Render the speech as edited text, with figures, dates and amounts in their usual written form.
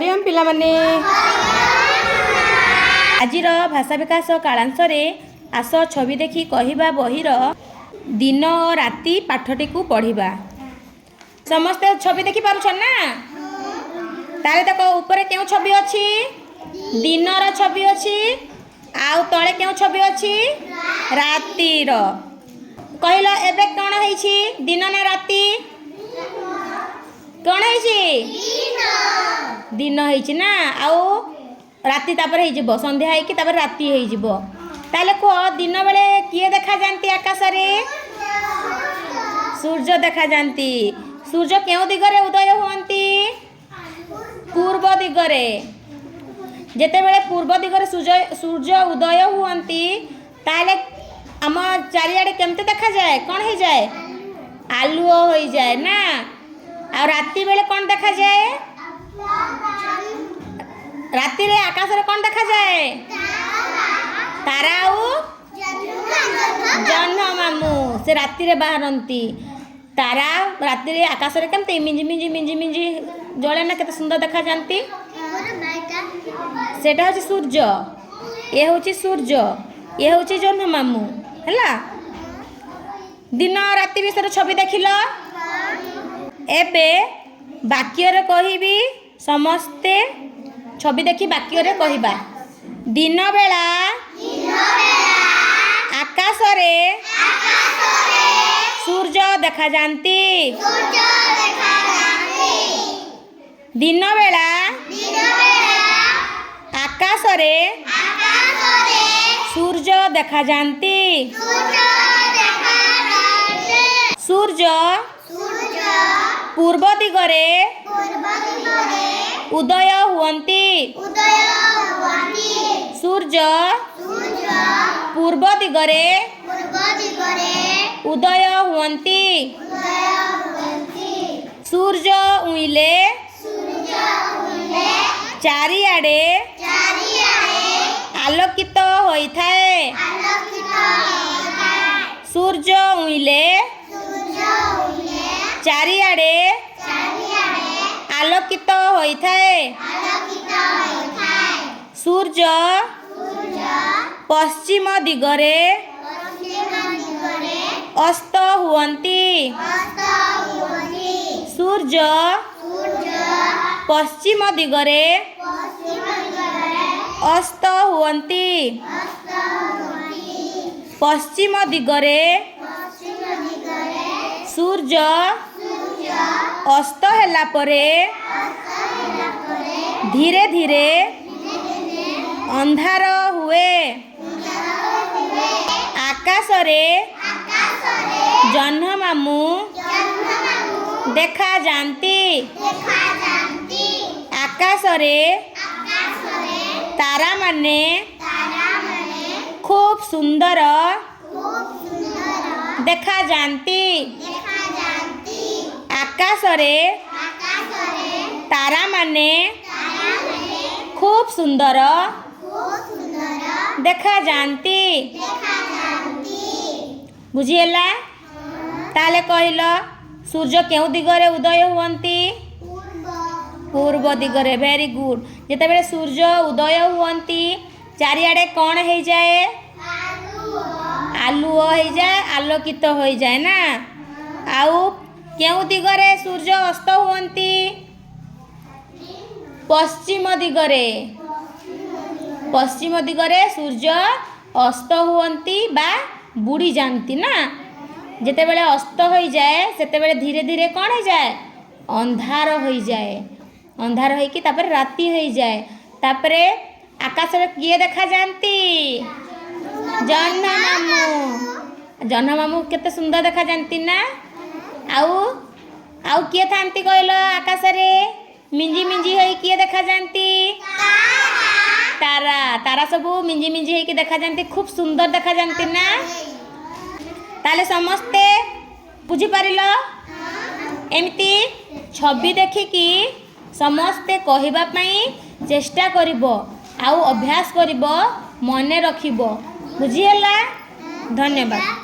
हरिओम पिला माने आजिर भाषा विकास कालांशरे आस छवि देखि कहिबा बहिर दिन और राति पाठटी को पढ़िबा। समस्ते छवि देखि पारुछन ना? ताले देखो ऊपर केउ छवि अछि? दिनर छवि अछि। आउ तळे केउ छवि अछि? रातिर। कहलो एबे कोन हैछि? दिन ना राति? कोन हैछि? दिन हैछि ना। आउ राति तापर है जिवो संध्या है कि तापर राति है जिवो। ताले को दिन बेले किए देखा जानती आकाश रे? सूर्य देखा जानती। सूर्य केउ दिगरे उदय होवंती? पूर्व दिगरे। जेते बेले पूर्व दिगरे सूर्य उदय होवंती ताले हम चारियाडे केमते देखा जाए? कोन हे जाए? आलुओ हो जाए ना। आ राति बेले कोन देखा जाए? राति रे आकाश रे कोन देखा जाए? तारा आउ जह्न मामू से राति रे बाहरंती। तारा राति रे आकाश रे केमते मिंजी जळे ना केते सुंदर देखा जानती। सेटा होची सूर्य, ए होची सूर्य, ए होची जह्न मामू हैला। दिन राति विषय छवि देखिलो। एबे वाक्य रे कहिबी समस्ते छवि देखि वाक्य रे कहिबा। दिन बेला आकाश रे सूर्य देखा जानती। दिन बेला आकाश रे सूर्य देखा जानती। सूर्य पूर्व दिगरे उदय हुवंती। सूर्य पूर्व दिगरे उदय हुवंती। सूर्य उइले चारियाडे आलोकित होइथाए। सूर्य उइले चारियाडे आलोकित होइथाए। सूर्य पश्चिम दिगरे अस्त हुवंती। सूर्य पश्चिम दिगरे अस्त हुवंती। पश्चिम दिगरे सूर्य अस्त होला परे धीरे धीरे अंधार हुए। आकाश रे जह्न मामू देखा जानती। आकाश रे तारा माने खूब सुंदर देखा जानती। आकाश रे तारा माने खूब सुंदर देखा जानती। बुझिएला? ताले कहिलो सूर्य केउ दिगरे उदय हुवंती? पूर्व दिगरे। Very good. जेते बेले सूर्य उदय हुवंती चारियाडे कोन हे जाए? आलुओ हो जाए, आलोकित हो जाए ना। आउ केउ दिगरे सूर्य अस्त हुवंती? पश्चिम दिगरे। पश्चिम दिगरे सूर्य अस्त हुवंती बा बुड़ी जानती ना। जेते बेले अस्त हो जाए सेते बेले धीरे धीरे कोन हो जाए? अंधार हो जाए। अंधार होई कि तापर राति हो जाए। तापरे आकाश रे किए देखा जानती? जह्न मामू। जह्न मामू केते सुंदर देखा जानती ना। आउ किए थांती कहलो आकाश रे? मिंजी होई किए देखा जानती? तारा। तारा सबू मिंजी होई कि देखा जानती। खूब सुंदर देखा जानती ना। ताले समस्ते बुझी पारिलो? एमती छवि देखिकी समस्ते कहिबा पई चेष्टा करिवो आउ अभ्यास करिवो मने रखिवो। बुझिएला? धन्यवाद।